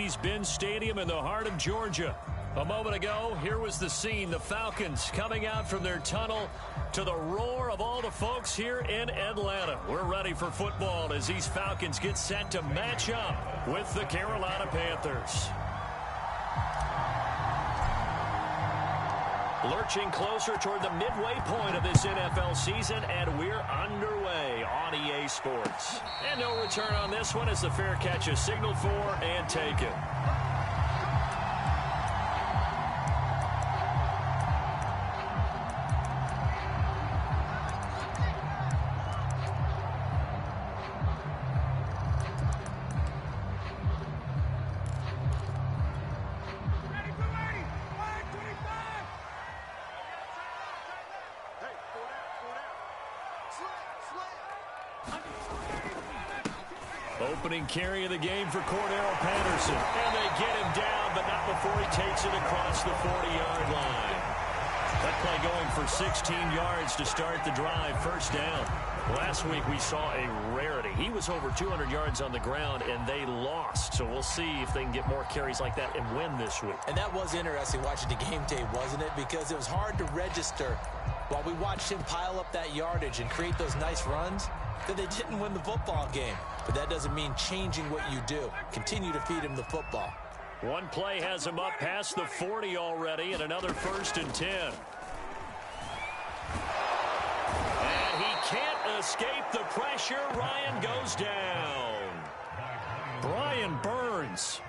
Mercedes-Benz Stadium in the heart of Georgia. A moment ago, here was the scene. The Falcons coming out from their tunnel to the roar of all the folks here in Atlanta. We're ready for football as these Falcons get set to match up with the Carolina Panthers. Lurching closer toward the midway point of this NFL season, and we're underway on EA Sports. And no return on this one as the fair catch is signaled for and taken. Opening carry of the game for Cordero Patterson. And they get him down, but not before he takes it across the 40-yard line. That play going for 16 yards to start the drive. First down. Last week we saw a rarity. He was over 200 yards on the ground, and they lost. So we'll see if they can get more carries like that and win this week. And that was interesting watching the game tape, wasn't it? Because it was hard to register while we watched him pile up that yardage and create those nice runs that they didn't win the football game. But that doesn't mean changing what you do. Continue to feed him the football. One play has him up past the 40 already, and another 1st and 10. And he can't escape the pressure. Ryan goes down. Brian Burns.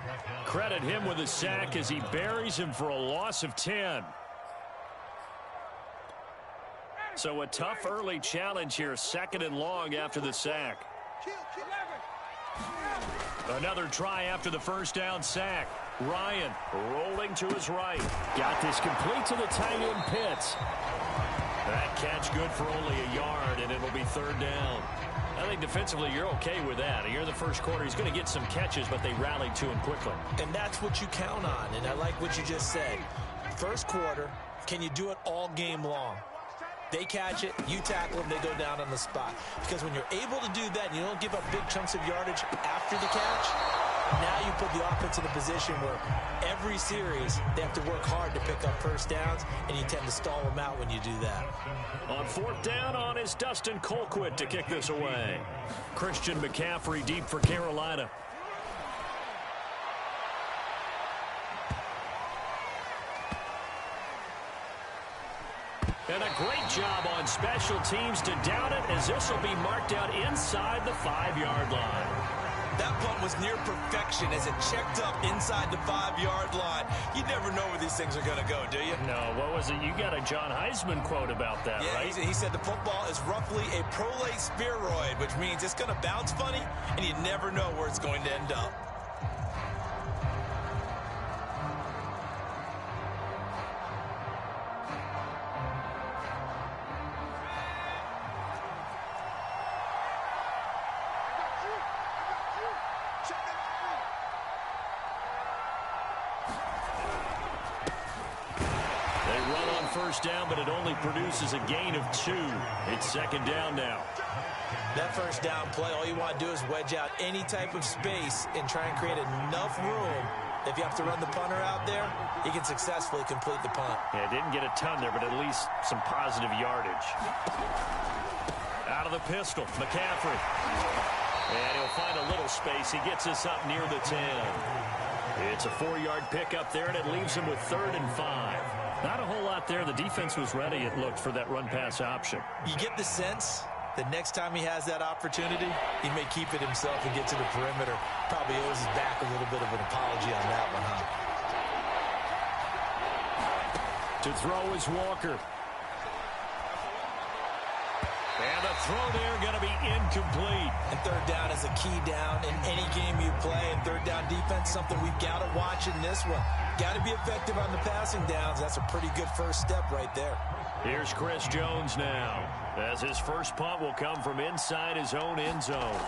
Credit him with a sack as he buries him for a loss of 10. So a tough early challenge here, 2nd and long after the sack. Another try after the first down sack. Ryan rolling to his right. Got this complete to the tight end Pitts. That catch good for only a yard, and it'll be 3rd down. I think defensively you're okay with that. Here in the first quarter, he's going to get some catches, but they rallied to him quickly. And that's what you count on, and I like what you just said. First quarter, can you do it all game long? They catch it, you tackle them, they go down on the spot. Because when you're able to do that and you don't give up big chunks of yardage after the catch, now you put the offense in a position where every series they have to work hard to pick up first downs, and you tend to stall them out when you do that. On 4th down on is Dustin Colquitt to kick this away. Christian McCaffrey deep for Carolina. And a great job on special teams to down it, as this will be marked out inside the 5-yard line. That punt was near perfection as it checked up inside the 5-yard line. You never know where these things are going to go, do you? No, what was it? You got a John Heisman quote about that, yeah, right? He said the football is roughly a prolate spheroid, which means it's going to bounce funny, and you never know where it's going to end up. First down, but it only produces a gain of 2. It's 2nd down now. That first down play, all you want to do is wedge out any type of space and try and create enough room. If you have to run the punter out there, he can successfully complete the punt. Yeah, didn't get a ton there, but at least some positive yardage. Out of the pistol, McCaffrey. And he'll find a little space. He gets us up near the 10. It's a 4-yard pickup there, and it leaves him with 3rd and 5. Not a whole lot there. The defense was ready, it looked, for that run-pass option. You get the sense that next time he has that opportunity, he may keep it himself and get to the perimeter. Probably owes his back a little bit of an apology on that one, huh? To throw is Walker. And the throw there going to be incomplete. And 3rd down is a key down in any game you play. And 3rd down defense, something we've got to watch in this one. Got to be effective on the passing downs. That's a pretty good first step right there. Here's Chris Jones now, as his first punt will come from inside his own end zone.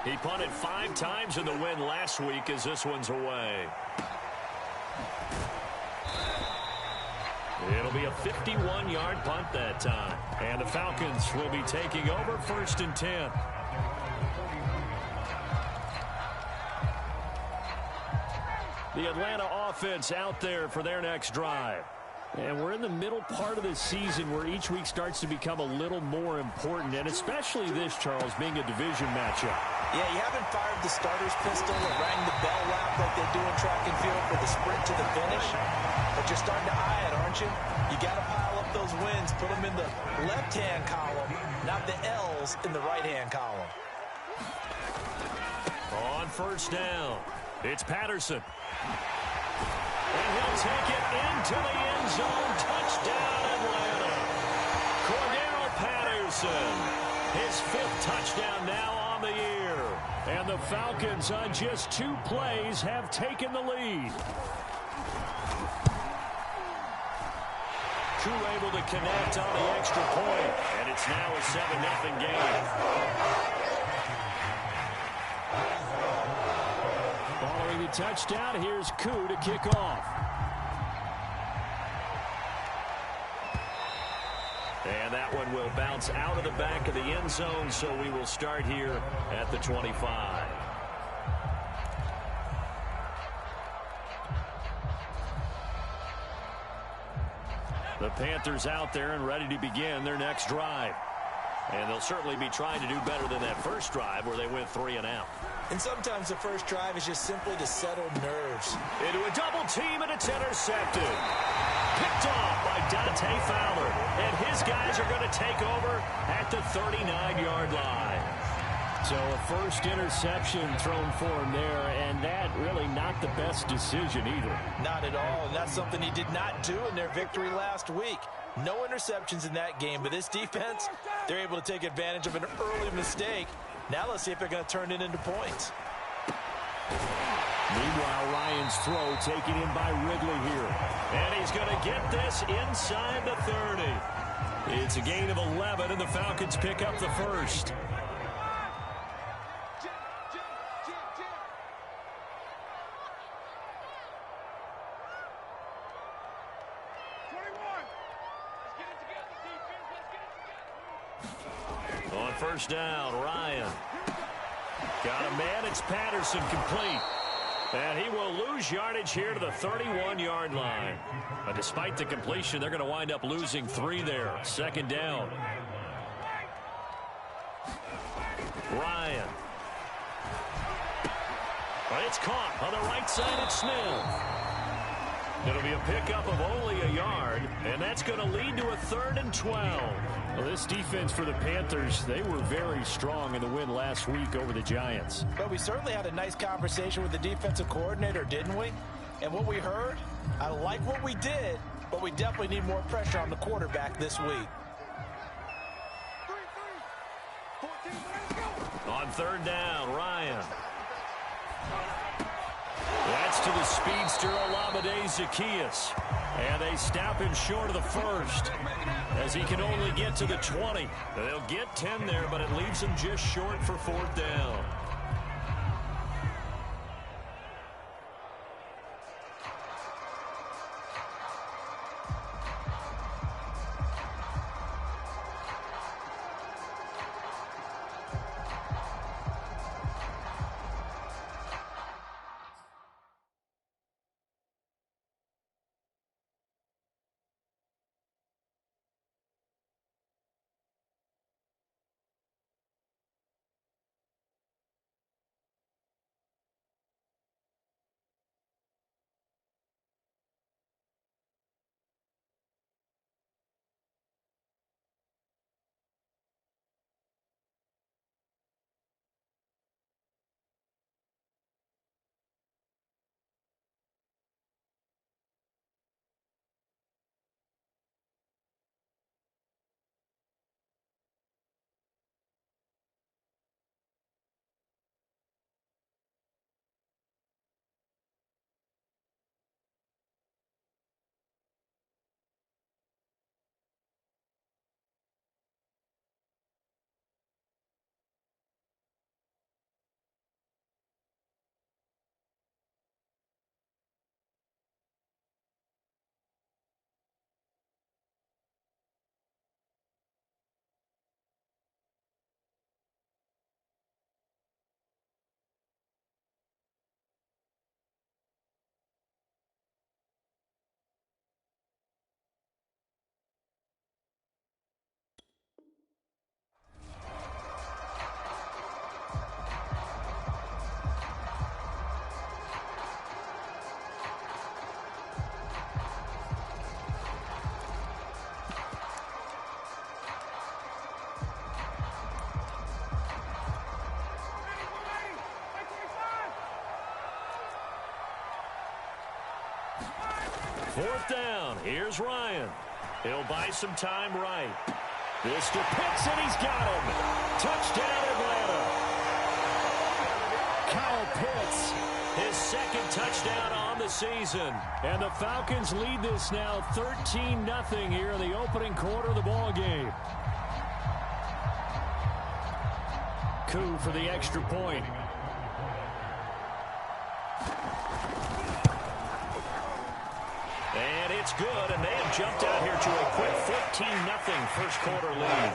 He punted 5 times in the win last week, as this one's away. It'll be a 51-yard punt that time. And the Falcons will be taking over 1st and 10. The Atlanta offense out there for their next drive. And we're in the middle part of the season where each week starts to become a little more important, and especially this, Charles, being a division matchup. Yeah, you haven't fired the starter's pistol or rang the bell lap like they do in track and field for the sprint to the finish, but you're starting to eye it, aren't you? You got to pile up those wins, put them in the left-hand column, not the L's in the right-hand column. On first down, it's Patterson. And he'll take it into the end zone. Touchdown, Atlanta. Cordero Patterson, his 5th touchdown now on the year. And the Falcons, on just 2 plays, have taken the lead. Crew able to connect on the extra point, and it's now a 7-0 game. Following the touchdown, here's Koo to kick off. And that one will bounce out of the back of the end zone, so we will start here at the 25. The Panthers out there and ready to begin their next drive. And they'll certainly be trying to do better than that first drive where they went 3 and out. And sometimes the first drive is just simply to settle nerves. Into a double team, and it's intercepted. Picked off by Dante Fowler. And his guys are going to take over at the 39-yard line. So a first interception thrown for him there, and that really not the best decision either. Not at all, and that's something he did not do in their victory last week. No interceptions in that game, but this defense, they're able to take advantage of an early mistake. Now let's see if they're going to turn it into points. Meanwhile, Ryan's throw taken in by Ridley here. And he's going to get this inside the 30. It's a gain of 11, and the Falcons pick up the first. On first down, Ryan. Got a man, it's Patterson, complete. And he will lose yardage here to the 31-yard line. But despite the completion, they're going to wind up losing 3 there. Second down. Ryan. But it's caught on the right side. It's Smith. It'll be a pickup of only a yard, and that's going to lead to a 3rd and 12. Well, this defense for the Panthers, they were very strong in the win last week over the Giants. But we certainly had a nice conversation with the defensive coordinator, didn't we? And what we heard, I like what we did, but we definitely need more pressure on the quarterback this week. On third down, Ryan. That's to the speedster, Olamide Zaccheaus. And they stop him short of the first as he can only get to the 20. They'll get 10 there, but it leaves him just short for 4th down. Fourth down. Here's Ryan. He'll buy some time right. This to Pitts, and he's got him. Touchdown, Atlanta. Kyle Pitts, his second touchdown on the season. And the Falcons lead this now 13-0 here in the opening quarter of the ball game. Coup for the extra point. And it's good, and they have jumped out here to a quick 14-0 first quarter lead.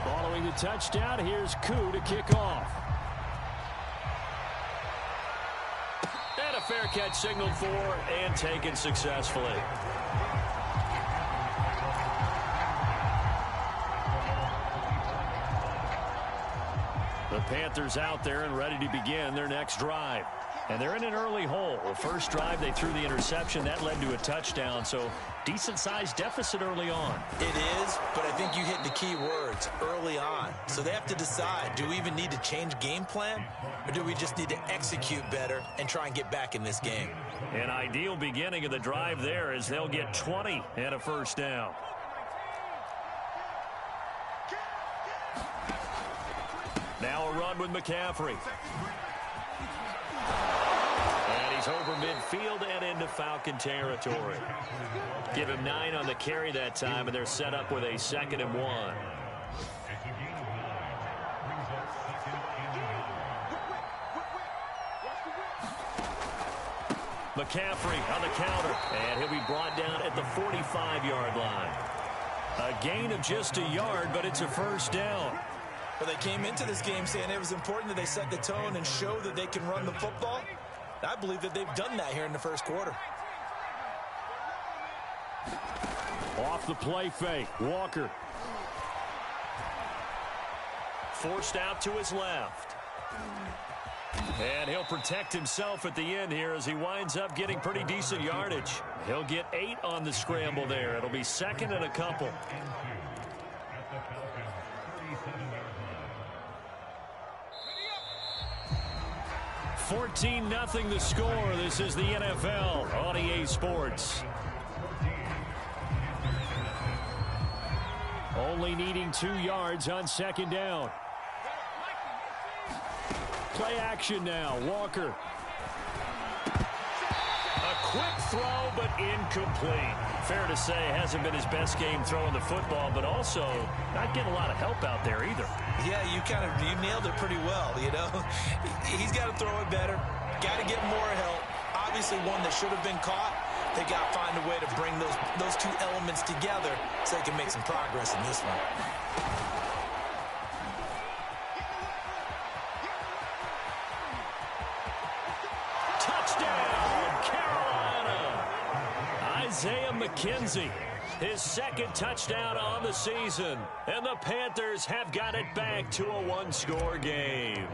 Following the touchdown, here's Coup to kick off. And a fair catch signaled for and taken successfully. The Panthers out there and ready to begin their next drive. And they're in an early hole. The first drive, they threw the interception. That led to a touchdown, so decent-sized deficit early on. It is, but I think you hit the key words, early on. So they have to decide, do we even need to change game plan, or do we just need to execute better and try and get back in this game? An ideal beginning of the drive there as they'll get 20 and a first down. Now a run with McCaffrey. And he's over midfield and into Falcon territory. Give him 9 on the carry that time, and they're set up with a 2nd and 1. McCaffrey on the counter, and he'll be brought down at the 45-yard line. A gain of just a yard, but it's a first down. Well, they came into this game saying it was important that they set the tone and show that they can run the football. I believe that they've done that here in the first quarter. Off the play fake, Walker. Forced out to his left. And he'll protect himself at the end here as he winds up getting pretty decent yardage. He'll get 8 on the scramble there. It'll be 2nd and a couple. 14-0 the score. This is the NFL on EA Sports. Only needing 2 yards on 2nd down. Play action now. Walker. A quick throw, but incomplete. Fair to say, hasn't been his best game throwing the football, but also not getting a lot of help out there either. Yeah, you nailed it pretty well, you know. He's got to throw it better. Got to get more help. Obviously one that should have been caught. They got to find a way to bring those two elements together so they can make some progress in this one. Isaiah McKenzie, his 2nd touchdown on the season. And the Panthers have got it back to a 1-score game.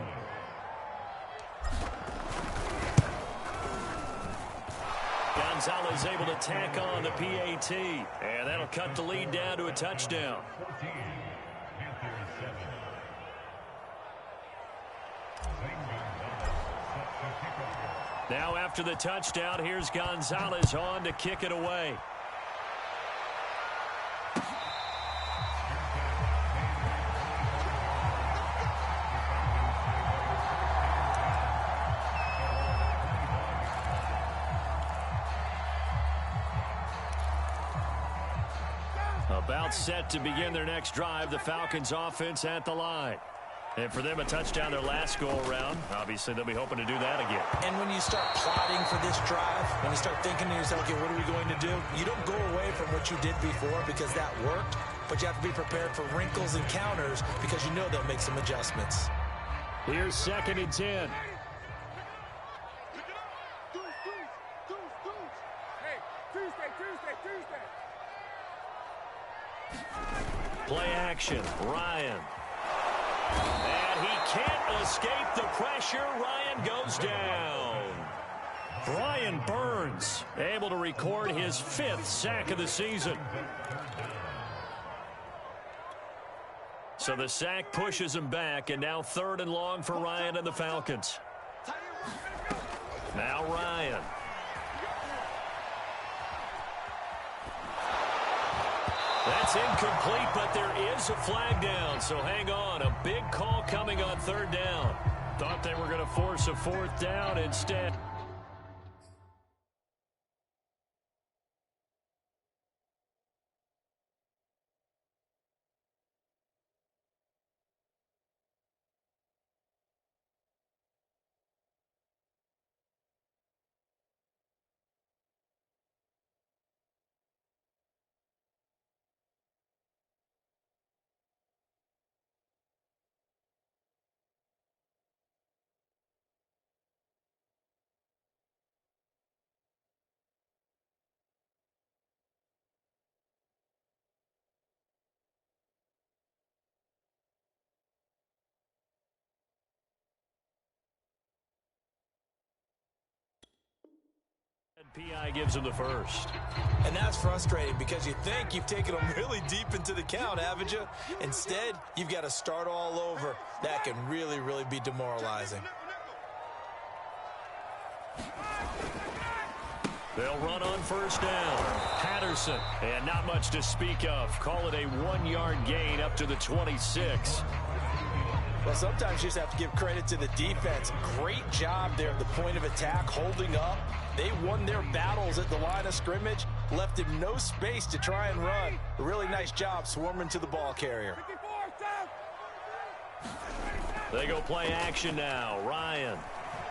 Gonzalez able to tack on the PAT. And that'll cut the lead down to a touchdown. Now after the touchdown, here's Gonzalez on to kick it away. About set to begin their next drive, the Falcons offense at the line. And for them, a touchdown their last go-around. Obviously, they'll be hoping to do that again. And when you start plotting for this drive, when you start thinking to yourself, okay, what are we going to do? You don't go away from what you did before because that worked, but you have to be prepared for wrinkles and counters because you know they'll make some adjustments. Here's 2nd and 10. Play action, Ryan. And he can't escape the pressure. Ryan goes down. Brian Burns able to record his 5th sack of the season. So the sack pushes him back, and now 3rd and long for Ryan and the Falcons. Now Ryan. That's incomplete, but there is a flag down, so hang on. A big call coming on 3rd down. Thought they were going to force a 4th down instead. P.I. gives him the first. And that's frustrating because you think you've taken them really deep into the count, haven't you? Instead, you've got to start all over. That can really, really be demoralizing. They'll run on 1st down. Patterson, and not much to speak of. Call it a 1-yard gain up to the 26. Well, sometimes you just have to give credit to the defense. Great job there at the point of attack, holding up. They won their battles at the line of scrimmage, left him no space to try and run. A really nice job swarming to the ball carrier. They go play action now. Ryan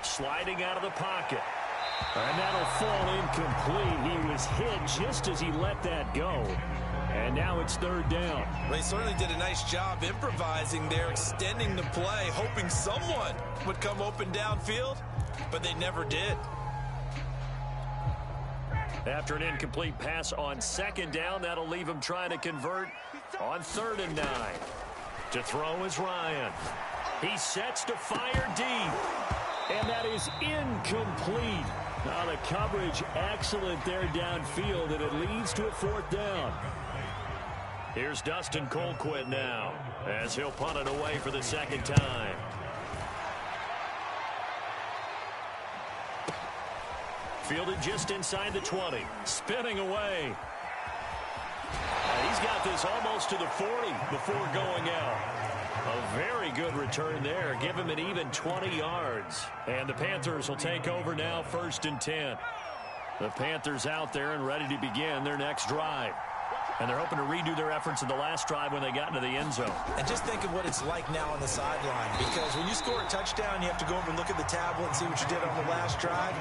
sliding out of the pocket. And that'll fall incomplete. He was hit just as he let that go. And now it's 3rd down. Well, he certainly did a nice job improvising there, extending the play, hoping someone would come open downfield, but they never did. After an incomplete pass on 2nd down, that'll leave him trying to convert on 3rd and 9. To throw is Ryan. He sets to fire deep. And that is incomplete. Now the coverage excellent there downfield, and it leads to a 4th down. Here's Dustin Colquitt now, as he'll punt it away for the 2nd time. Fielded just inside the 20. Spinning away. He's got this almost to the 40 before going out. A very good return there. Give him an even 20 yards. And the Panthers will take over now, 1st and 10. The Panthers out there and ready to begin their next drive. And they're hoping to redo their efforts in the last drive when they got into the end zone. And just think of what it's like now on the sideline. Because when you score a touchdown, you have to go over and look at the tablet and see what you did on the last drive.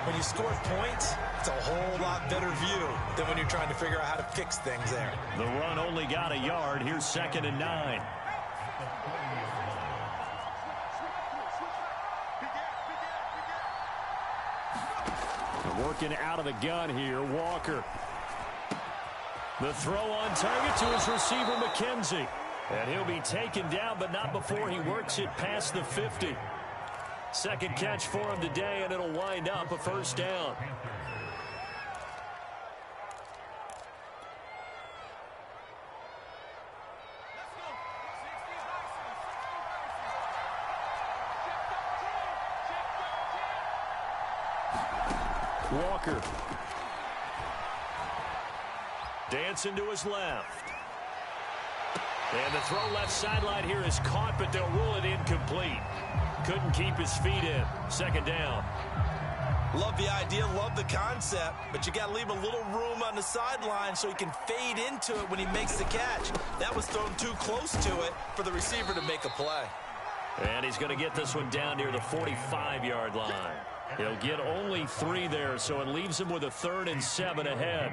When you score points, it's a whole lot better view than when you're trying to figure out how to fix things there. The run only got a yard. Here's 2nd and 9. Working out of the gun here, Walker. The throw on target to his receiver, McKenzie. And he'll be taken down, but not before he works it past the 50. 2nd catch for him today, and it'll wind up a 1st down. Walker. Dancing to his left. And the throw left sideline here is caught, but they'll rule it incomplete. Couldn't keep his feet in. 2nd down. Love the idea, love the concept, but you got to leave a little room on the sideline so he can fade into it when he makes the catch. That was thrown too close to it for the receiver to make a play. And he's going to get this one down near the 45-yard line. He'll get only 3 there, so it leaves him with a 3rd and 7 ahead.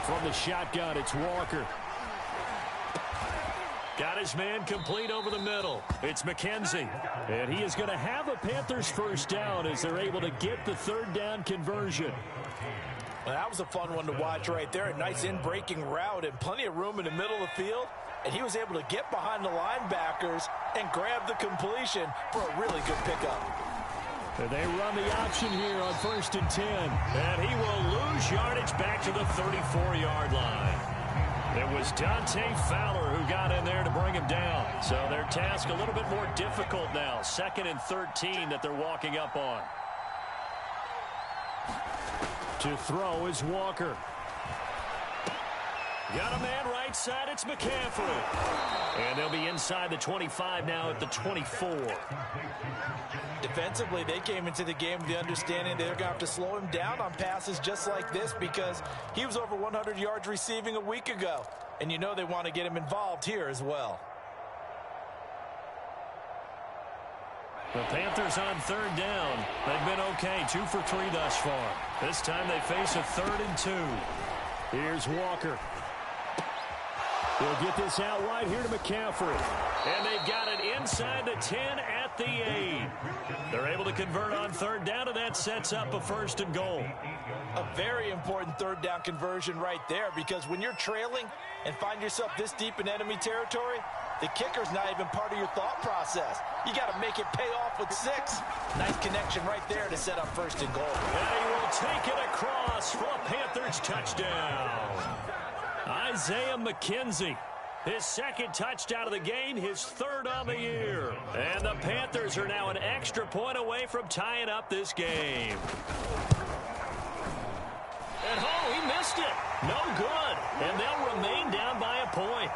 From the shotgun, it's Walker. Got his man complete over the middle. It's McKenzie. And he is going to have a Panthers 1st down as they're able to get the 3rd down conversion. Well, that was a fun one to watch right there. A nice in-breaking route and plenty of room in the middle of the field. And he was able to get behind the linebackers and grab the completion for a really good pickup. And they run the option here on 1st and 10. And he will lose yardage back to the 34-yard line. It was Dante Fowler who got in there to bring him down. So their task a little bit more difficult now. 2nd and 13 that they're walking up on. To throw is Walker. Got a man right side. It's McCaffrey. And they'll be inside the 25 now at the 24. Defensively, they came into the game with the understanding they're going to have to slow him down on passes just like this because he was over 100 yards receiving a week ago. And you know they want to get him involved here as well. The Panthers on 3rd down. They've been okay, 2 for 3 thus far. This time they face a 3rd and 2. Here's Walker. He'll get this out right here to McCaffrey. And they've got it inside the 10 at the 8. They're able to convert on 3rd down, and that sets up a 1st and goal. A very important 3rd down conversion right there because when you're trailing and find yourself this deep in enemy territory, the kicker's not even part of your thought process. You got to make it pay off with 6. Nice connection right there to set up 1st and goal. And he will take it across for a Panthers touchdown. Isaiah McKenzie, his 2nd touchdown of the game, his 3rd on the year. And the Panthers are now an extra point away from tying up this game. And oh, he missed it. No good. And they'll remain down by a point.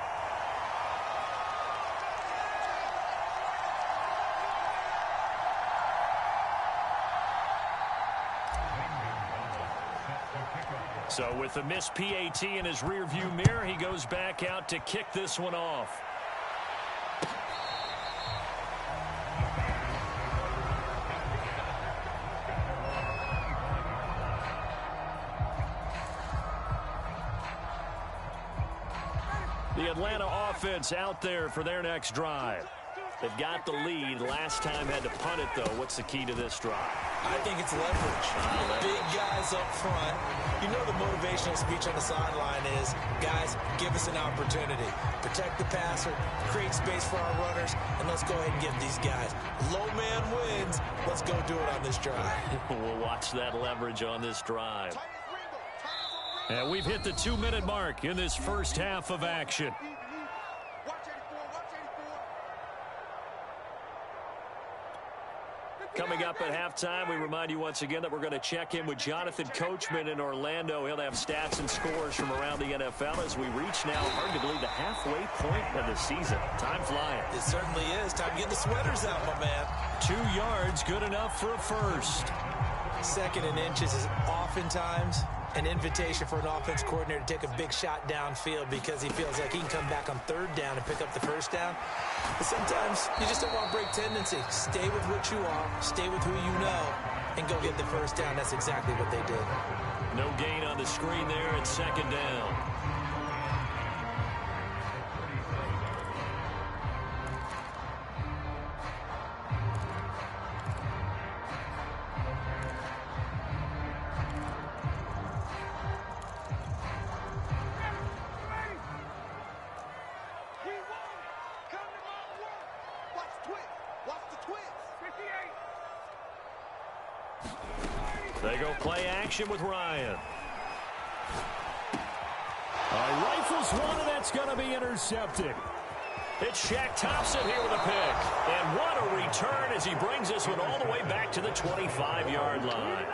So with the missed PAT in his rearview mirror, he goes back out to kick this one off. The Atlanta offense out there for their next drive. They've got the lead. Last time had to punt it, though. What's the key to this drive? I think it's leverage. Big guys up front. You know the motivational speech on the sideline is, guys, give us an opportunity. Protect the passer, create space for our runners, and let's go ahead and get these guys. Low man wins. Let's go do it on this drive. We'll watch that leverage on this drive. And we've hit the 2-minute mark in this first half of action. Coming up at halftime, we remind you once again that we're going to check in with Jonathan Coachman in Orlando. He'll have stats and scores from around the NFL as we reach now, hard to believe, the halfway point of the season. Time flying. It certainly is. Time to get the sweaters out, my man. 2 yards, good enough for a first. 2nd and inches is oftentimes an invitation for an offense coordinator to take a big shot downfield because he feels like he can come back on 3rd down and pick up the 1st down. But sometimes you just don't want to break tendency. Stay with what you are, stay with who you know, and go get the 1st down. That's exactly what they did. No gain on the screen there at 2nd down. They go play action with Ryan. Rifles one, and that's going to be intercepted. It's Shaq Thompson here with a pick. And what a return as he brings this one all the way back to the 25-yard line.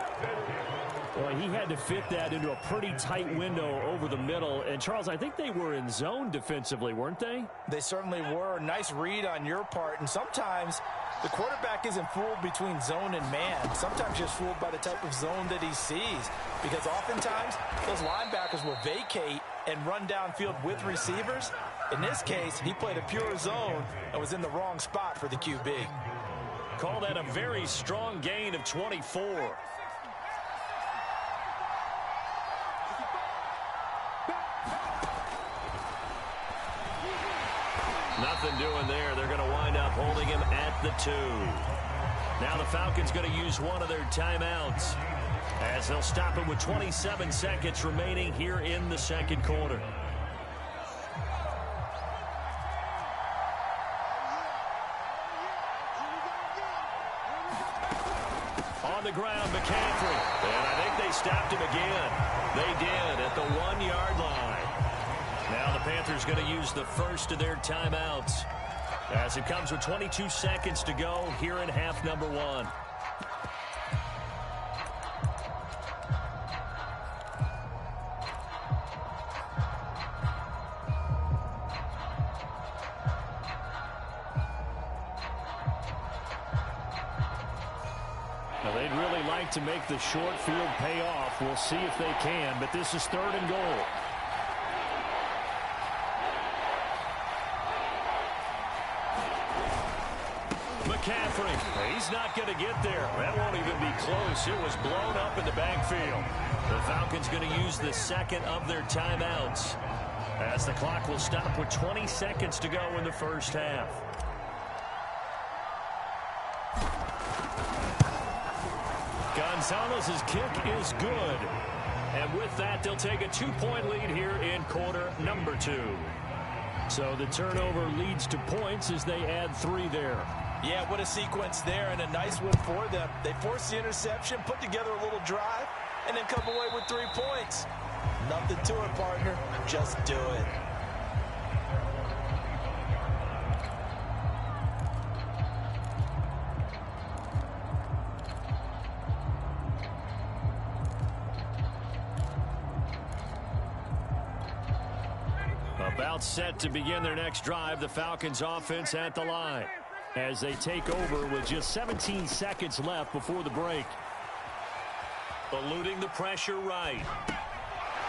Well, he had to fit that into a pretty tight window over the middle. And, Charles, I think they were in zone defensively, weren't they? They certainly were. Nice read on your part. And sometimes the quarterback isn't fooled between zone and man. Sometimes just fooled by the type of zone that he sees. Because oftentimes, those linebackers will vacate and run downfield with receivers. In this case, he played a pure zone and was in the wrong spot for the QB. Call that a very strong gain of 24. Nothing doing there. They're going to wind up holding him at the 2. Now the Falcons going to use one of their timeouts. as they'll stop it with 27 seconds remaining here in the second quarter. On the ground, McCaffrey. And I think they stopped him again. They did at the 1-yard line. Now the Panthers going to use the first of their timeouts as it comes with 22 seconds to go here in half number 1. They'd really like to make the short field pay off. We'll see if they can, but this is 3rd and goal. McCaffrey, he's not going to get there. That won't even be close. It was blown up in the backfield. The Falcons going to use the second of their timeouts as the clock will stop with 20 seconds to go in the first half. Gonzalez's kick is good. And with that, they'll take a 2-point lead here in quarter number 2. So the turnover leads to points as they add 3 there. Yeah, what a sequence there, and a nice one for them. They forced the interception, put together a little drive, and then come away with 3 points. Nothing to it, partner. Just do it. About set to begin their next drive, the Falcons offense at the line as they take over with just 17 seconds left before the break. Eluding the pressure right.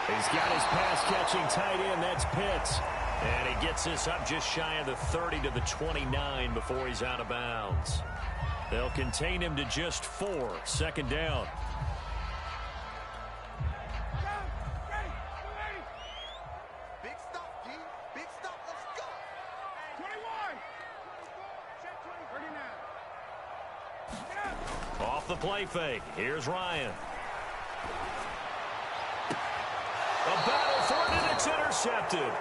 He's got his pass-catching tight end. That's Pitts. And he gets this up just shy of the 30 to the 29 before he's out of bounds. They'll contain him to just 4. Second down. Off the play fake. Here's Ryan. A battle for it, and it's intercepted.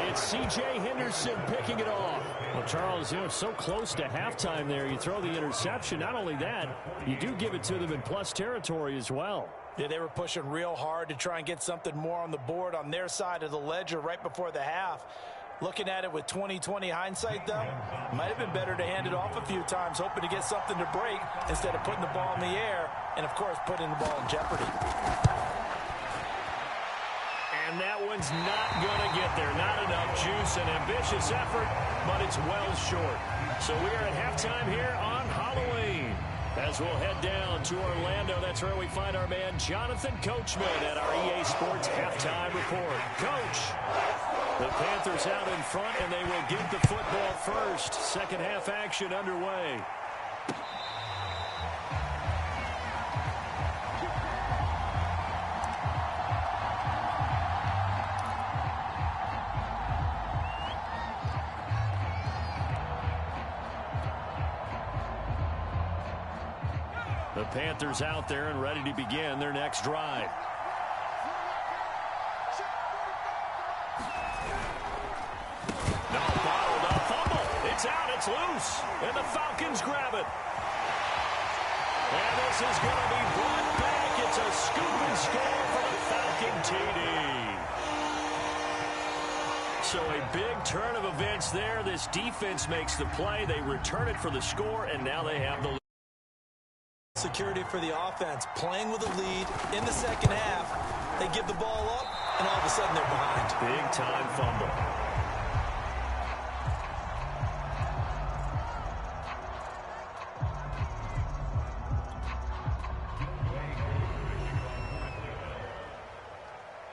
It's C.J. Henderson picking it off. Well, Charles, you know, it's so close to halftime there. You throw the interception. Not only that, you do give it to them in plus territory as well. Yeah, they were pushing real hard to try and get something more on the board on their side of the ledger right before the half. Looking at it with 20/20 hindsight, though, might have been better to hand it off a few times, hoping to get something to break instead of putting the ball in the air and, of course, putting the ball in jeopardy. And that one's not going to get there. Not enough juice, an ambitious effort, but it's well short. So we are at halftime here on Halloween. As we'll head down to Orlando, that's where we find our man Jonathan Coachman at our EA Sports Halftime Report. Coach, the Panthers out in front, and they will get the football first. Second half action underway. The Panthers out there and ready to begin their next drive. No, bottled up fumble. It's out, it's loose, and the Falcons grab it. And this is going to be brought back. It's a scoop and score for the Falcon TD. So a big turn of events there. This defense makes the play. They return it for the score, and now they have the lead. Security for the offense, playing with a lead in the second half. They give the ball up, and all of a sudden they're behind. Big time fumble.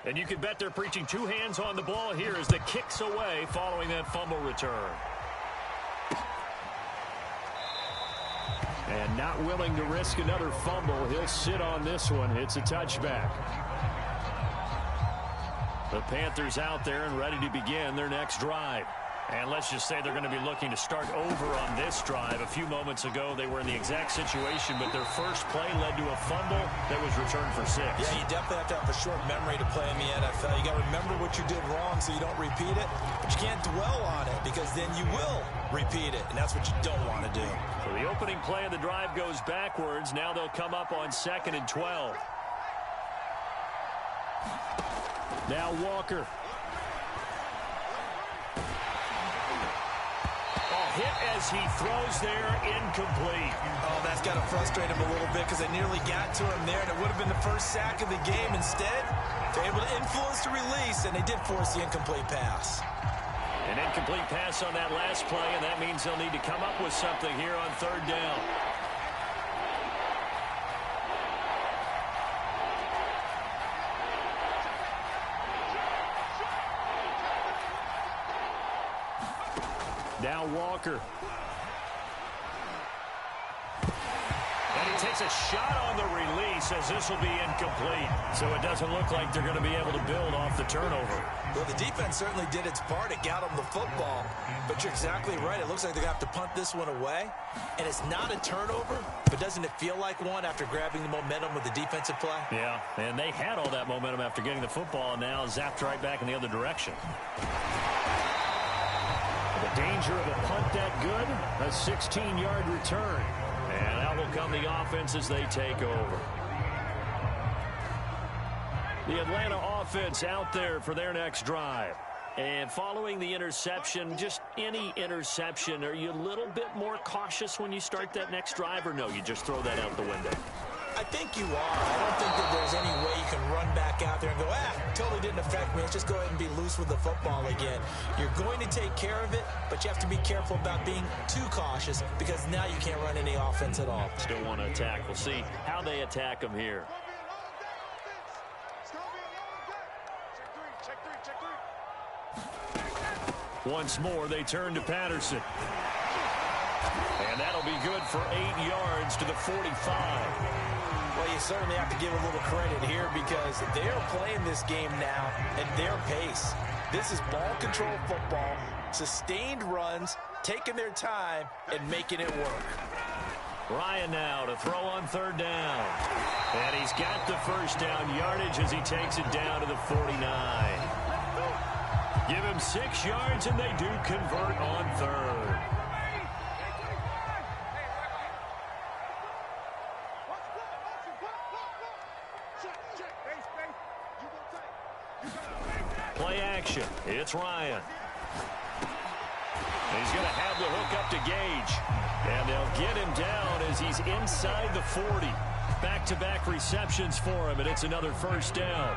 And you can bet they're preaching 2 hands on the ball here as the kick's away following that fumble return. And not willing to risk another fumble. He'll sit on this one. It's a touchback. The Panthers out there and ready to begin their next drive. And let's just say they're going to be looking to start over on this drive. A few moments ago, they were in the exact situation, but their first play led to a fumble that was returned for 6. Yeah, you definitely have to have a short memory to play in the NFL. You got to remember what you did wrong so you don't repeat it, but you can't dwell on it because then you will repeat it, and that's what you don't want to do. So the opening play of the drive goes backwards. Now they'll come up on 2nd and 12. Now Walker. Hit as he throws there, incomplete. Oh, that's got to frustrate him a little bit because they nearly got to him there, and it would have been the first sack of the game. Instead, they're able to influence the release, and they did force the incomplete pass. An incomplete pass on that last play, and that means they'll need to come up with something here on 3rd down. Now Walker. And he takes a shot on the release as this will be incomplete. So it doesn't look like they're going to be able to build off the turnover. Well, the defense certainly did its part. It got them the football. But you're exactly right. It looks like they're going to have to punt this one away. And it's not a turnover, but doesn't it feel like one after grabbing the momentum with the defensive play? Yeah, and they had all that momentum after getting the football, and now zapped right back in the other direction. The danger of a punt that good, a 16-yard return. And out will come the offense as they take over. The Atlanta offense out there for their next drive. And following the interception, just any interception, are you a little bit more cautious when you start that next drive, or no, you just throw that out the window? I think you are. I don't think that there's any way you can run back out there and go, totally didn't affect me. Let's just go ahead and be loose with the football again. You're going to take care of it, but you have to be careful about being too cautious because now you can't run any offense at all. Still want to attack. We'll see how they attack them here. Once more, they turn to Patterson. And that'll be good for 8 yards to the 45. Well, you certainly have to give a little credit here because they're playing this game now at their pace. This is ball control football, sustained runs, taking their time, and making it work. Ryan now to throw on 3rd down. And he's got the first down yardage as he takes it down to the 49. Give him 6 yards, and they do convert on 3rd. Play action. It's Ryan. He's going to have the hook up to Gage. And they'll get him down as he's inside the 40. Back-to-back receptions for him, and it's another first down.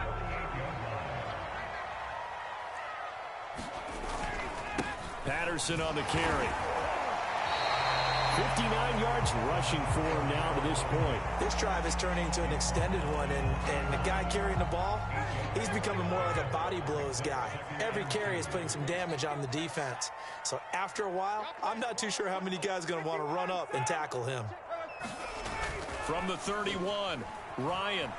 Patterson on the carry. 59 yards rushing for him now to this point. This drive is turning into an extended one, and the guy carrying the ball, he's becoming more like a body blows guy. Every carry is putting some damage on the defense. So after a while, I'm not too sure how many guys are going to want to run up and tackle him. From the 31, Ryan.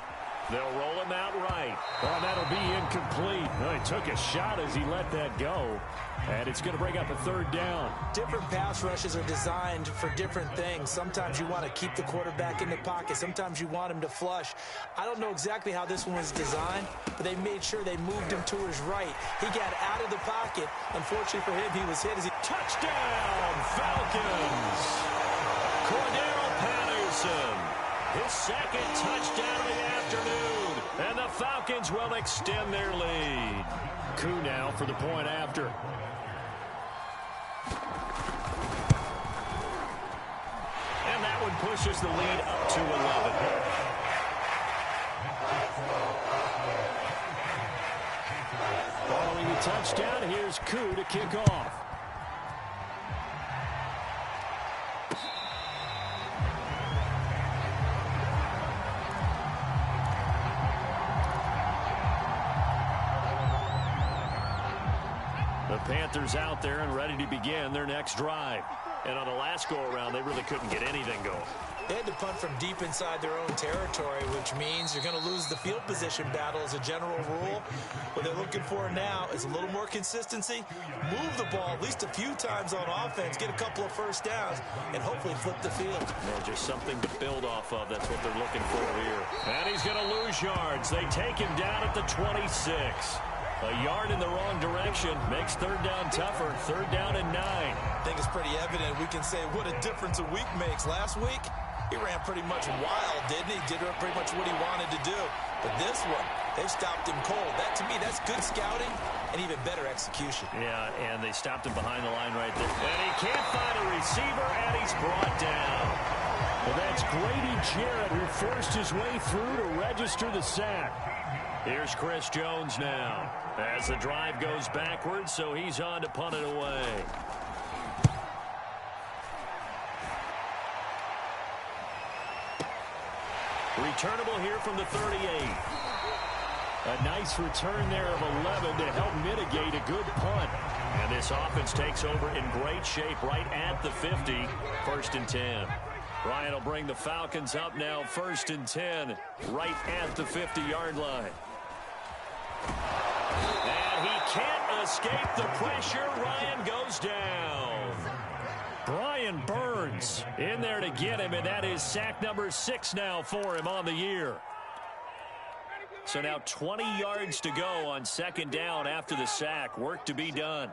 They'll roll him out right. Oh, that'll be incomplete. Well, he took a shot as he let that go. And it's going to bring up a 3rd down. Different pass rushes are designed for different things. Sometimes you want to keep the quarterback in the pocket. Sometimes you want him to flush. I don't know exactly how this one was designed, but they made sure they moved him to his right. He got out of the pocket. Unfortunately for him, he was hit as he... Touchdown, Falcons! Cordero Patterson, his 2nd touchdown of the afternoon. And the Falcons will extend their lead. Coup now for the point after. And that one pushes the lead up to 11. Following the touchdown, here's Coup to kick off. The Panthers out there and ready to begin their next drive. And on the last go-around, they really couldn't get anything going. They had to punt from deep inside their own territory, which means you're going to lose the field position battle as a general rule. What they're looking for now is a little more consistency, move the ball at least a few times on offense, get a couple of first downs, and hopefully flip the field. Yeah, just something to build off of. That's what they're looking for here. And he's going to lose yards. They take him down at the 26. A yard in the wrong direction makes third down tougher. Third down and 9. I think it's pretty evident. We can say what a difference a week makes. Last week, he ran pretty much wild, didn't he? Did pretty much what he wanted to do. But this one, they stopped him cold. That, to me, that's good scouting and even better execution. Yeah, and they stopped him behind the line right there. And he can't find a receiver, and he's brought down. Well, that's Grady Jarrett who forced his way through to register the sack. Here's Chris Jones now as the drive goes backwards, so he's on to punt it away. Returnable here from the 38. A nice return there of 11 to help mitigate a good punt. And this offense takes over in great shape right at the 50. First and 10. Ryan will bring the Falcons up now. First and 10 right at the 50-yard line. And he can't escape the pressure. Ryan goes down. Brian Burns in there to get him, and that is sack number 6 now for him on the year. So now 20 yards to go on second down after the sack. Work to be done.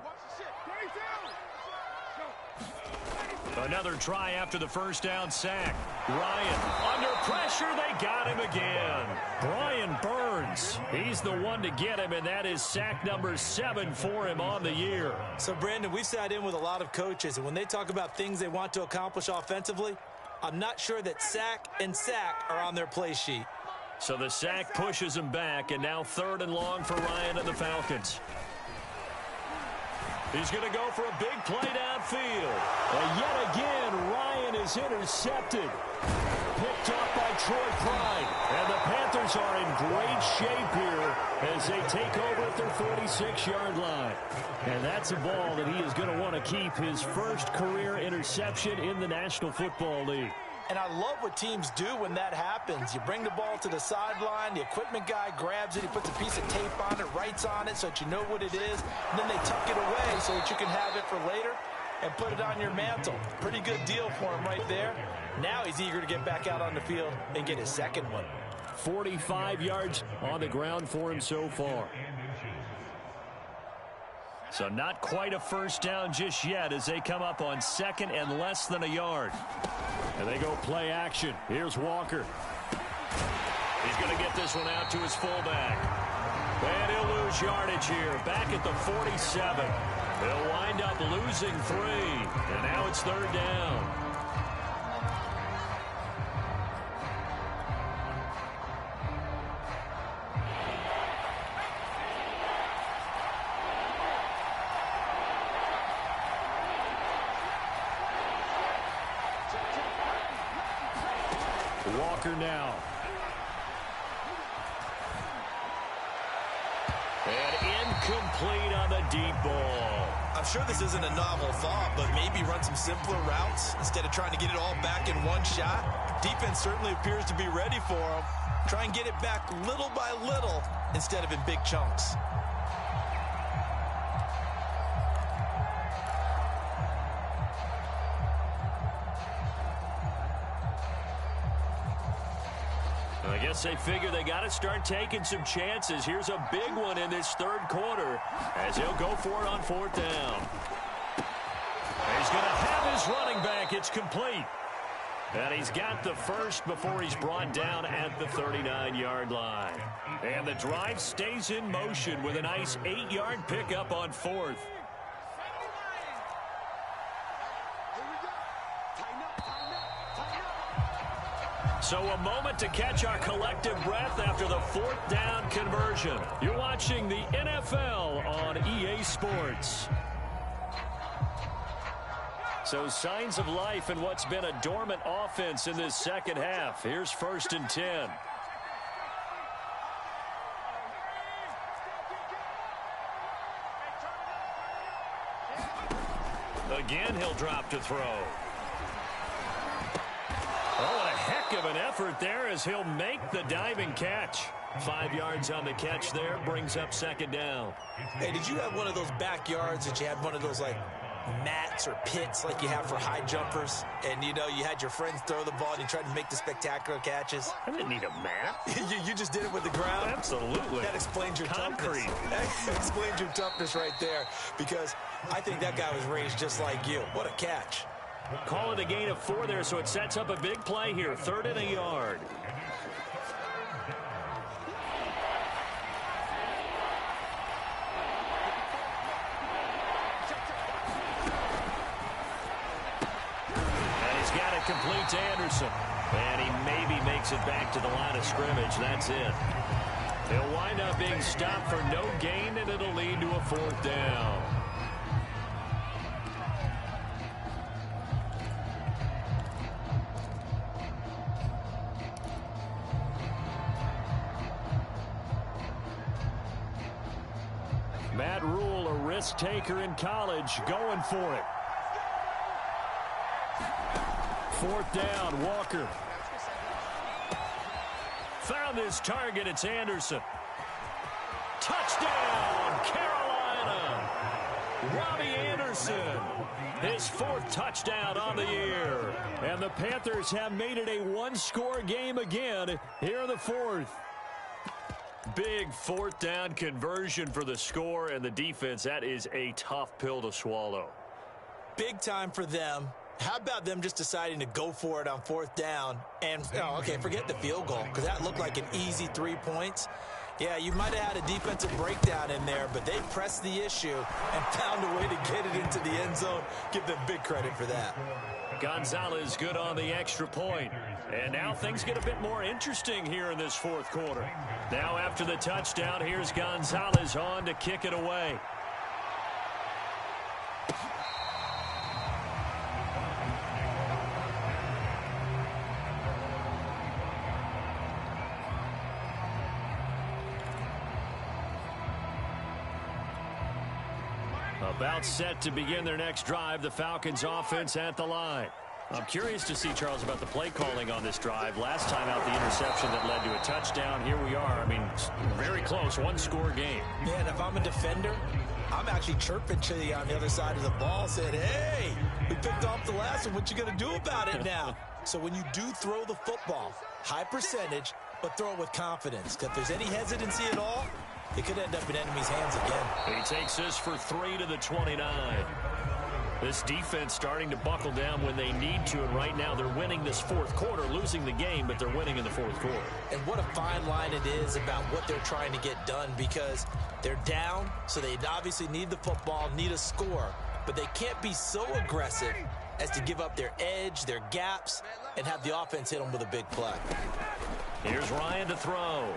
Another try after the first down sack. Ryan under pressure. They got him again. Brian Burns. He's the one to get him, and that is sack number 7 for him on the year. So, Brandon, we've sat in with a lot of coaches, and when they talk about things they want to accomplish offensively, I'm not sure that sack and sack are on their play sheet. So the sack pushes him back, and now third and long for Ryan and the Falcons. He's going to go for a big play downfield. And yet again, Ryan is intercepted. Picked up by Troy Pride. And the Panthers are in great shape here as they take over at their 46-yard line. And that's a ball that he is going to want to keep, his first career interception in the National Football League. And I love what teams do when that happens. You bring the ball to the sideline, the equipment guy grabs it, he puts a piece of tape on it, writes on it so that you know what it is, and then they tuck it away so that you can have it for later and put it on your mantle. Pretty good deal for him right there. Now he's eager to get back out on the field and get his second one. 45 yards on the ground for him so far. So not quite a first down just yet as they come up on second and less than a yard. And they go play action. Here's Walker. He's going to get this one out to his fullback. And he'll lose yardage here. Back at the 47. He'll wind up losing 3. And now it's third down. Walker now. And incomplete on the deep ball. I'm sure this isn't a novel thought, but maybe run some simpler routes instead of trying to get it all back in one shot. Defense certainly appears to be ready for him. Try and get it back little by little instead of in big chunks. I guess they figure they got to start taking some chances. Here's a big one in this third quarter as he'll go for it on fourth down. He's going to have his running back. It's complete. And he's got the first before he's brought down at the 39-yard line. And the drive stays in motion with a nice 8-yard pickup on fourth. So a moment to catch our collective breath after the fourth down conversion. You're watching the NFL on EA Sports. So signs of life in what's been a dormant offense in this second half. Here's first and 10. Again, he'll drop to throw. Oh, Heck of an effort there as he'll make the diving catch. 5 yards on the catch there, brings up second down. Hey, did you have one of those backyards that you had one of those, like, mats or pits like you have for high jumpers? And, you know, you had your friends throw the ball and you tried to make the spectacular catches? I didn't need a mat. you just did it with the ground? Absolutely. That explains your concrete. Toughness. That explains your toughness right there, because I think that guy was raised just like you. What a catch. Call it a gain of 4 there, so it sets up a big play here. 3rd and a yard. And he's got it complete to Anderson. And he maybe makes it back to the line of scrimmage. That's it. He'll wind up being stopped for no gain, and it'll lead to a 4th down. Matt Rule, a risk taker in college, going for it. 4th down, Walker. Found his target, it's Anderson. Touchdown, Carolina. Robbie Anderson, his 4th touchdown on the year. And the Panthers have made it a 1-score game again here in the 4th. Big 4th down conversion for the score, and the defense, that is a tough pill to swallow. Big time for them. How about them just deciding to go for it on 4th down? And, oh, okay, forget the field goal, because that looked like an easy 3 points. Yeah, you might have had a defensive breakdown in there, but they pressed the issue and found a way to get it into the end zone. Give them big credit for that. Gonzalez good on the extra point. And now things get a bit more interesting here in this 4th quarter. Now after the touchdown, here's Gonzalez on to kick it away. About set to begin their next drive, the Falcons offense at the line. I'm curious to see, Charles, about the play calling on this drive. Last time out, the interception that led to a touchdown. Here we are. I mean, very close, 1-score game. Man, if I'm a defender, I'm actually chirping to you on the other side of the ball, saying, hey, we picked off the last one. What you going to do about it now? So when you do throw the football, high percentage, but throw it with confidence. If there's any hesitancy at all, it could end up in enemy's hands again. He takes this for 3 to the 29. This defense starting to buckle down when they need to, and right now they're winning this 4th quarter, losing the game, but they're winning in the 4th quarter. And what a fine line it is about what they're trying to get done, because they're down, so they obviously need the football, need a score, but they can't be so aggressive as to give up their edge, their gaps, and have the offense hit them with a big play. Here's Ryan to throw.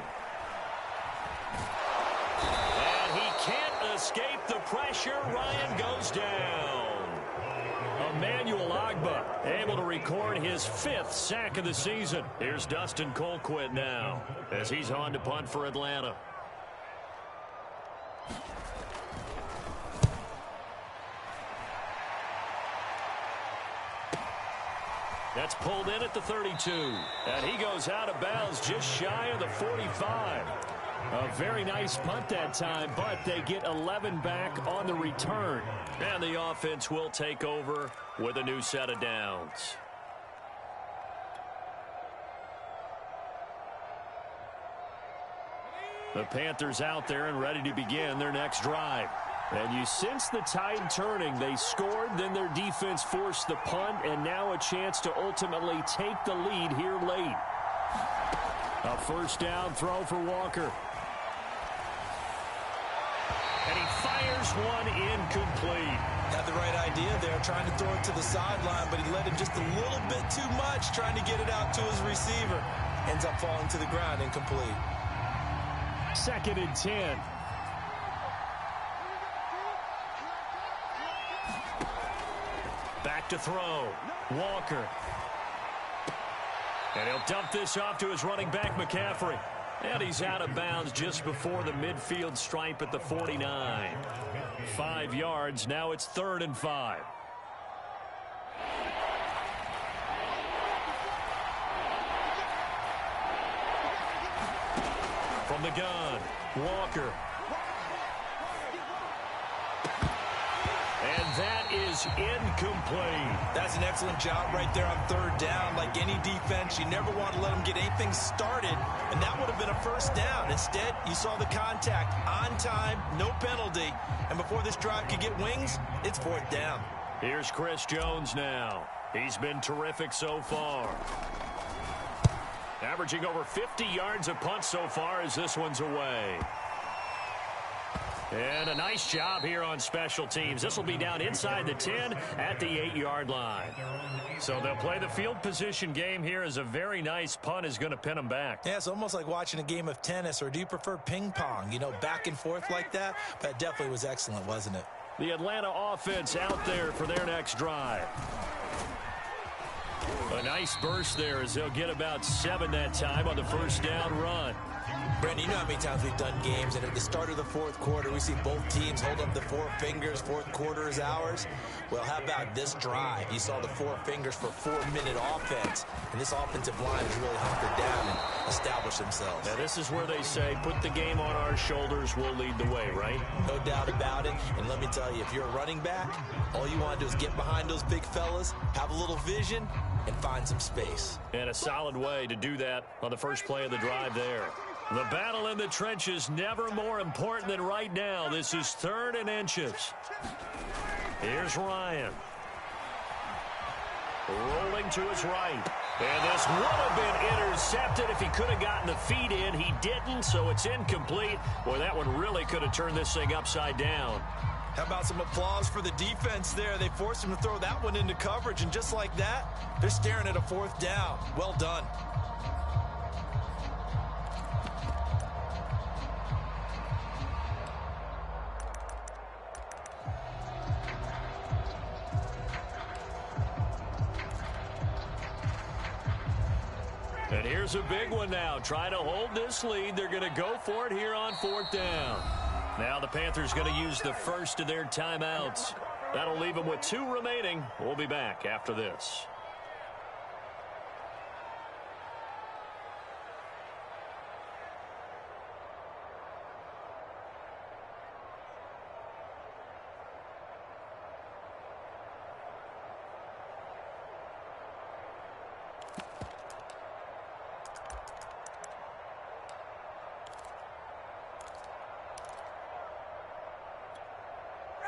And he can't escape the pressure. Ryan goes down. Emmanuel Ogbah able to record his 5th sack of the season. Here's Dustin Colquitt now as he's on to punt for Atlanta. That's pulled in at the 32. And he goes out of bounds just shy of the 45. A very nice punt that time, but they get 11 back on the return. And the offense will take over with a new set of downs. The Panthers out there and ready to begin their next drive. And you sense the tide turning. They scored, then their defense forced the punt, and now a chance to ultimately take the lead here late. A 1st down throw for Walker. And he fires one incomplete. Had the right idea there, trying to throw it to the sideline, but he let him just a little bit too much, trying to get it out to his receiver. Ends up falling to the ground, incomplete. 2nd and 10. Back to throw. Walker. And he'll dump this off to his running back, McCaffrey. And he's out of bounds just before the midfield stripe at the 49. 5 yards. Now it's 3rd and 5. the gun. Walker. And that is incomplete. That's an excellent job right there on third down. Like any defense, you never want to let them get anything started, and that would have been a first down. Instead, you saw the contact on time, no penalty, and before this drive could get wings, it's fourth down. Here's Chris Jones now. He's been terrific so far. Averaging over 50 yards a punt so far as this one's away. And a nice job here on special teams. This will be down inside the 10 at the 8-yard line. So they'll play the field position game here as a very nice punt is going to pin them back. Yeah, it's almost like watching a game of tennis, or do you prefer ping pong? You know, back and forth like that? That definitely was excellent, wasn't it? The Atlanta offense out there for their next drive. A nice burst there as they'll get about 7 that time on the first down run. Brandon, you know how many times we've done games, and at the start of the fourth quarter, we see both teams hold up the four fingers, fourth quarter is ours. Well, how about this drive? You saw the four fingers for 4-minute offense, and this offensive line has really hunkered down and established themselves. Now, this is where they say, put the game on our shoulders, we'll lead the way, right? No doubt about it, and let me tell you, if you're a running back, all you want to do is get behind those big fellas, have a little vision, and find some space. And a solid way to do that on the first play of the drive there. The battle in the trenches never more important than right now. This is 3rd and inches. Here's Ryan. Rolling to his right. And this would have been intercepted if he could have gotten the feet in. He didn't, so it's incomplete. Boy, that one really could have turned this thing upside down. How about some applause for the defense there? They forced him to throw that one into coverage, and just like that, they're staring at a fourth down. Well done. And here's a big one now. Trying to hold this lead. They're going to go for it here on 4th down. Now the Panthers going to use the first of their timeouts. That'll leave them with 2 remaining. We'll be back after this.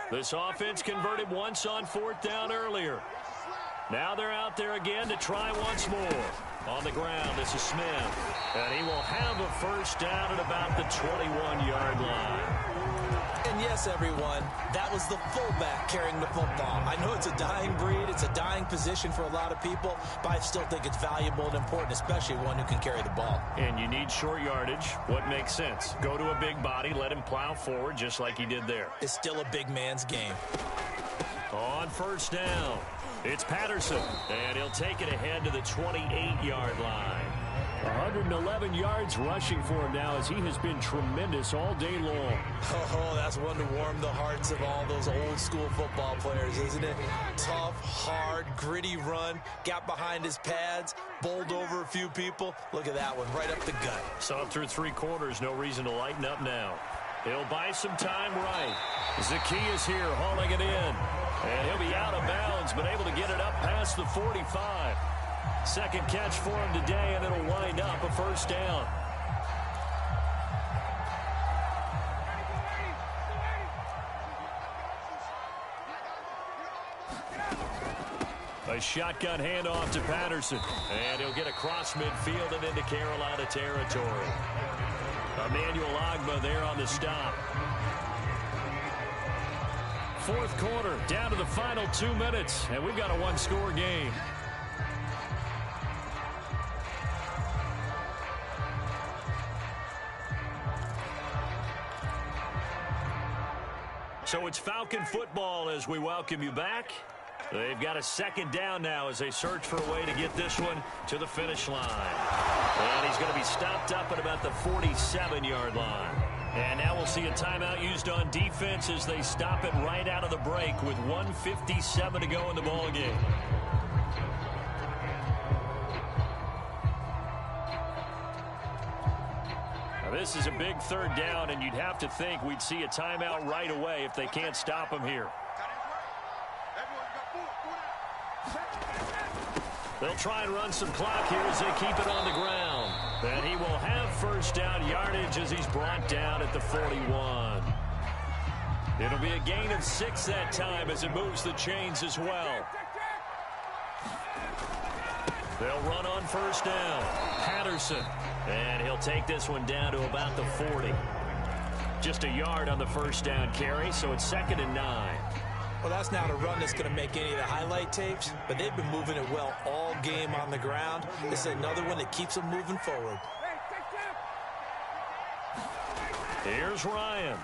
This offense converted once on 4th down earlier. Now they're out there again to try once more. On the ground, this is Smith. And he will have a first down at about the 21-yard line. And yes, everyone, that was the fullback carrying the football. I know it's a dying breed, it's a dying position for a lot of people, but I still think it's valuable and important, especially one who can carry the ball. And you need short yardage. What makes sense? Go to a big body, let him plow forward just like he did there. It's still a big man's game. On first down, it's Patterson, and he'll take it ahead to the 28-yard line. 111 yards rushing for him now as he has been tremendous all day long. Oh, that's one to warm the hearts of all those old school football players, isn't it? Tough, hard, gritty run, got behind his pads, bowled over a few people. Look at that one, right up the gut. Saw it through 3 quarters, no reason to lighten up now. He'll buy some time right. Zacchaeus here hauling it in. And he'll be out of bounds, but able to get it up past the 45. Second catch for him today, and it'll wind up a first down. A shotgun handoff to Patterson, and he'll get across midfield and into Carolina territory. Emmanuel Ogbah there on the stop. 4th quarter, down to the final 2 minutes, and we've got a 1-score game. So it's Falcon football as we welcome you back. They've got a 2nd down now as they search for a way to get this one to the finish line. And he's going to be stopped up at about the 47-yard line. And now we'll see a timeout used on defense as they stop it right out of the break with 1:57 to go in the ball game. Now, this is a big third down, and you'd have to think we'd see a timeout right away if they can't stop him here. They'll try and run some clock here as they keep it on the ground. And he will have first down yardage as he's brought down at the 41. It'll be a gain of 6 that time as it moves the chains as well. They'll run on first down. Patterson. And he'll take this one down to about the 40. Just a yard on the first down carry, so it's 2nd and 9. Well, that's not a run that's going to make any of the highlight tapes, but they've been moving it well all game on the ground. This is another one that keeps them moving forward. Here's Ryan.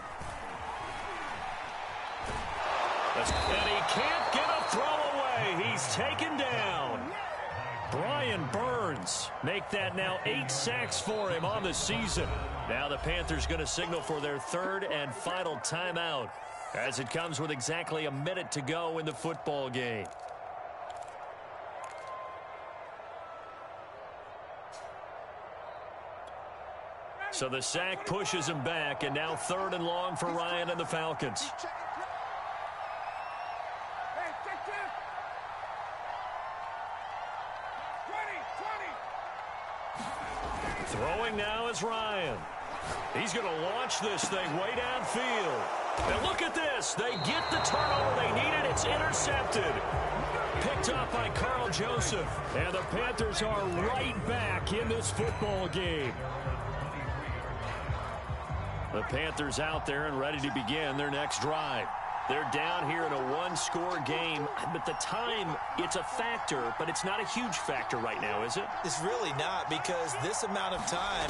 And he can't get a throw away. He's taken down. Brian Burns make that now 8 sacks for him on the season. Now the Panthers going to signal for their 3rd and final timeout as it comes with exactly a minute to go in the football game. So the sack pushes him back, and now 3rd and long for Ryan and the Falcons. Throwing now is Ryan. He's going to launch this thing way downfield. And look at this. They get the turnover they needed. It's intercepted. Picked up by Carl Joseph. And the Panthers are right back in this football game. The Panthers out there and ready to begin their next drive. They're down here in a one-score game, but the time, it's a factor, but it's not a huge factor right now, is it? It's really not, because this amount of time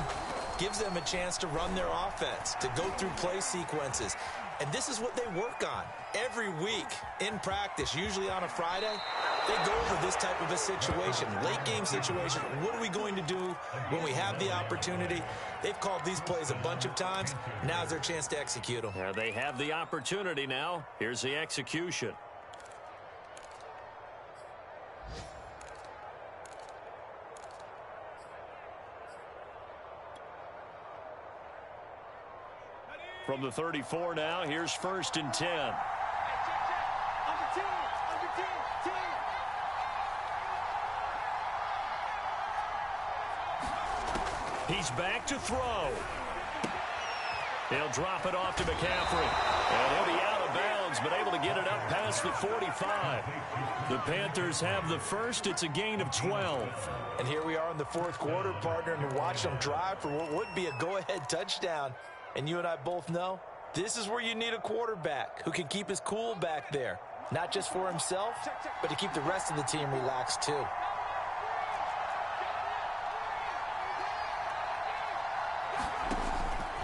gives them a chance to run their offense, to go through play sequences. And this is what they work on every week in practice, usually on a Friday. They go over this type of a situation, late game situation. What are we going to do when we have the opportunity? They've called these plays a bunch of times. Now's their chance to execute them. Yeah, they have the opportunity now. Here's the execution. From the 34 now, here's 1st and 10. He's back to throw. He'll drop it off to McCaffrey. And he'll be out of bounds, but able to get it up past the 45. The Panthers have the first. It's a gain of 12. And here we are in the 4th quarter, partner, and watch them drive for what would be a go-ahead touchdown. And you and I both know this is where you need a quarterback who can keep his cool back there. Not just for himself, but to keep the rest of the team relaxed too.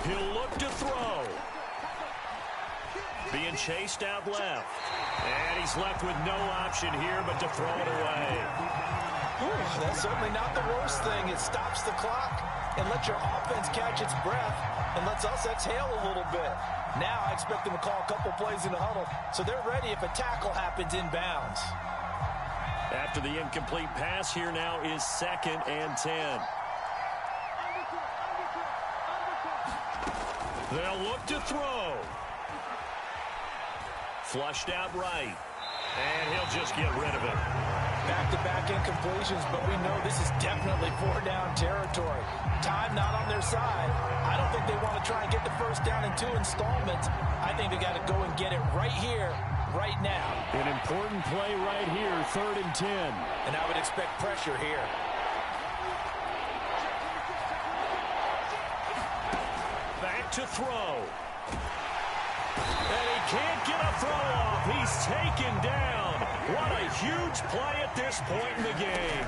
He'll look to throw. Being chased out left. And he's left with no option here but to throw it away. Ooh, that's certainly not the worst thing. It stops the clock and lets your offense catch its breath and lets us exhale a little bit. Now I expect them to call a couple plays in the huddle so they're ready if a tackle happens inbounds. After the incomplete pass, here now is 2nd and 10. They'll look to throw. Flushed out right. And he'll just get rid of it. Back-to-back incompletions, but we know this is definitely 4-down territory. Time not on their side. I don't think they want to try and get the first down in 2 installments. I think they got to go and get it right here, right now. An important play right here, 3rd and 10. And I would expect pressure here. Back to throw. And he can't get a throw off. He's taken down. What a huge play at this point in the game.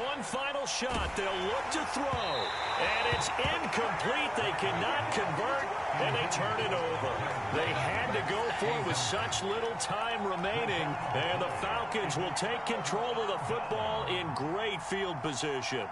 One final shot. They'll look to throw. And it's incomplete. They cannot convert, and they turn it over. They had to go for it with such little time remaining, and the Falcons will take control of the football in great field position.